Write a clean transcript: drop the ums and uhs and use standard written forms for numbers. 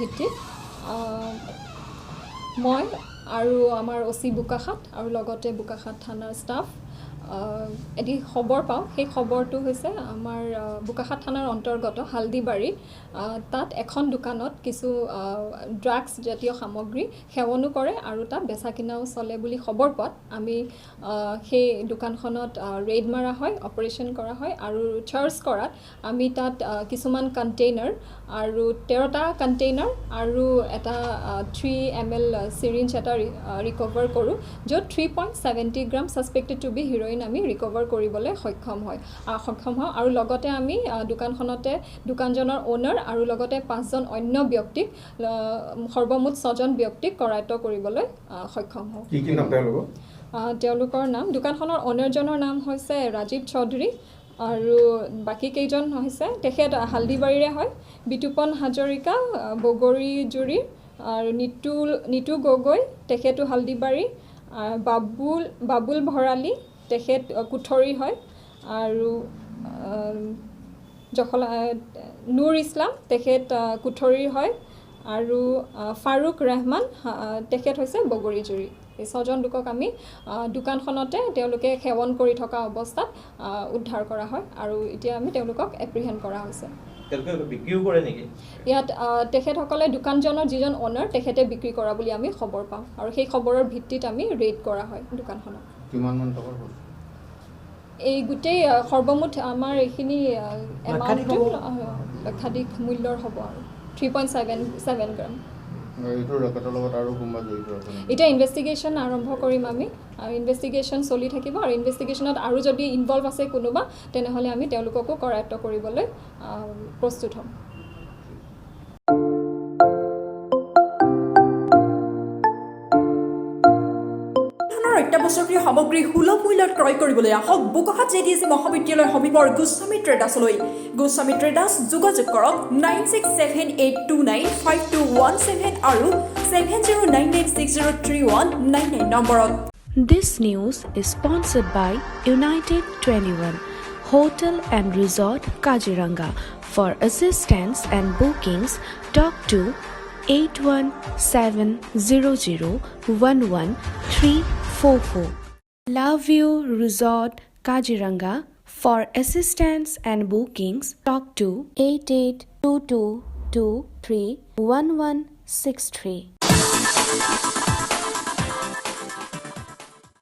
ভিত্তিত মই আৰু আমাৰ OC বোকাখাত আৰু লগতে বোকাখাত থানাৰ ষ্টাফ এটি খবৰ পাওঁ সেই খবৰটো হৈছে আমাৰ বোকাখাত থানাৰ অন্তৰ্গত হালদিবাৰী তাত এখন দোকানত কিছু ড্ৰাগছ জাতীয় সামগ্ৰী সেৱনো কৰে আৰু তাত বেচা কিনাও চলে বুলি খবৰ পোৱাত আমি সেই দোকানখনত ৰেড মাৰা হয় অপাৰেশ্যন কৰা হয় আৰু চাৰ্জ কৰাত আমি তাত কিছুমান কণ্টেইনাৰ আৰু 13টা কণ্টেইনাৰ আৰু এটা 3 ml চিৰিঞ্জ এটা ৰিকভাৰ কৰোঁ য'ত 3.70 গ্ৰাম ছাছপেক্টেড টু বি হিৰ'ইন আমি ৰিকভাৰ কৰিবলৈ সক্ষম হওঁ আৰু লগতে আমি দোকানখনতে দোকানজনৰ ওনাৰ আৰু লগতে 5জন অন্য ব্যক্তিক সৰ্বমুঠ 6জন ব্যক্তিক কৰায়ত্ব কৰিবলৈ সক্ষম হওঁ কি কি নাম তেওঁলোকৰ নাম দোকানখনৰ ওনাৰজনৰ নাম হৈছে ৰাজীৱ চৌধুৰী আৰু বাকি কেইজন হৈছে তেখেত হালদিবাৰীৰে হয় বিতুপন হাজৰিকা বগৰীজুৰি আৰু নিতু গগৈ তেখেতো হালদিবাৰী বাবুল ভৰালী তেখেত কুঠৰি হয় আৰু নুৰ ইছলাম তেখেত কুঠৰি হয় আৰু ফাৰুক ৰহমান তেখেত হৈছে বগৰীজুৰি এই 6জন লোকক আমি দোকানখনতে তেওঁলোকে সেৱন কৰি থকা অৱস্থাত উদ্ধাৰ কৰা হয় আৰু এতিয়া আমি তেওঁলোকক এপ্ৰিহেণ্ড কৰা হৈছে বিক্ৰীও কৰে নেকি ইয়াত তেখেতসকলে দোকানজনৰ যিজন অনাৰ তেখেতে বিক্ৰী কৰা বুলি আমি খবৰ পাওঁ আৰু সেই খবৰৰ ভিত্তিত আমি ৰেড কৰা হয় দোকানখনত কিমান মান টকাৰ হ'ল এই গোটেই সৰ্বমুঠ আমাৰ এইখিনি এমাউণ্টটো লক্ষাধিক মূল্যৰ হ'ব আৰু 3.77 গ্ৰাম এইটো ৰকেটৰ লগত আৰু কোনোবা জড়িত আছে এতিয়া ইনভেষ্টিগেশ্যন আৰম্ভ কৰিম আমি ইনভেষ্টিগেশ্যন চলি থাকিব আৰু ইনভেষ্টিগেশ্যনত আৰু যদি ইনভলভ আছে কোনোবা তেনেহ'লে আমি তেওঁলোককো কৰায়ত্ব কৰিবলৈ প্ৰস্তুত হ'ম অত্যাৱশ্যকীয় সামগ্ৰী সুলভ মূল্যত ক্ৰয় কৰিবলৈ আহক বোকাখাত JDC মহাবিদ্যালয় সমীপৰ গোস্বামী ট্ৰেডাৰ্ছলৈ গোস্বামী ট্ৰেডাৰ্ছ যোগাযোগ কৰক 9678295217 আৰু 7099603199 নম্বৰত This news is sponsored by United 21 Hotel and Resort Kaziranga. For assistance and bookings, talk to 8170011344. Love You Resort Kaziranga. For assistance and bookings, talk to 8822231163.